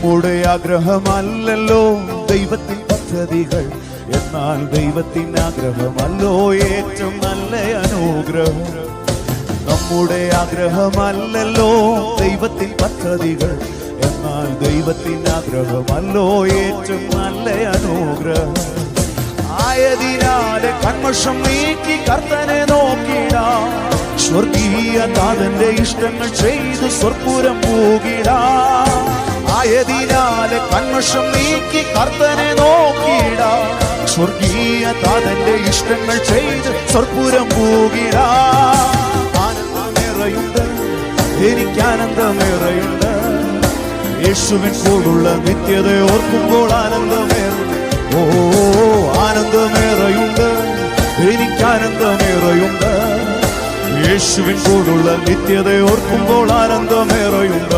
നമ്മുടെ ആഗ്രഹമല്ലല്ലോ ദൈവത്തിൻ പദ്ധതികൾ, എന്നാൽ ദൈവത്തിൻ്റെ ആഗ്രഹമല്ലോ ഏറ്റവും നല്ല അനുഗ്രഹം. നമ്മുടെ ആഗ്രഹമല്ലല്ലോ ദൈവത്തിൻ പദ്ധതികൾ, എന്നാൽ ദൈവത്തിൻ്റെ ആഗ്രഹമല്ലോ ഏറ്റവും നല്ല അനുഗ്രഹം. ആയതിനാലെ കന്മഷം നീക്കി കർത്തനെ നോക്കിടാം, സ്വർഗീയ നാഥന്റെ ഇഷ്ടങ്ങൾ ചെയ്ത് സ്വർപ്പുരം പോകിടാം. ആയതിനാലെ കന്മഷം നീക്കി കർത്തനെ നോക്കിടാം, സ്വർഗീയ നാഥന്റെ ഇഷ്ടങ്ങൾ ചെയ്ത് സ്വർപ്പുരം പോകിടാം. ആനന്ദമേറെയുണ്ട്, എനിക്ക് ആനന്ദമേറെയുണ്ട്, യേശുവിൻ കൂടുള്ള നിത്യത ഓർക്കുമ്പോൾ ആനന്ദമേറും. ഓ ആനന്ദമേറെയുണ്ട്, എനിക്ക് ആനന്ദമേറെയുണ്ട്, യേശുവിൻ കൂടുള്ള നിത്യത ഓർക്കുമ്പോൾ ആനന്ദമേറെയുണ്ട്.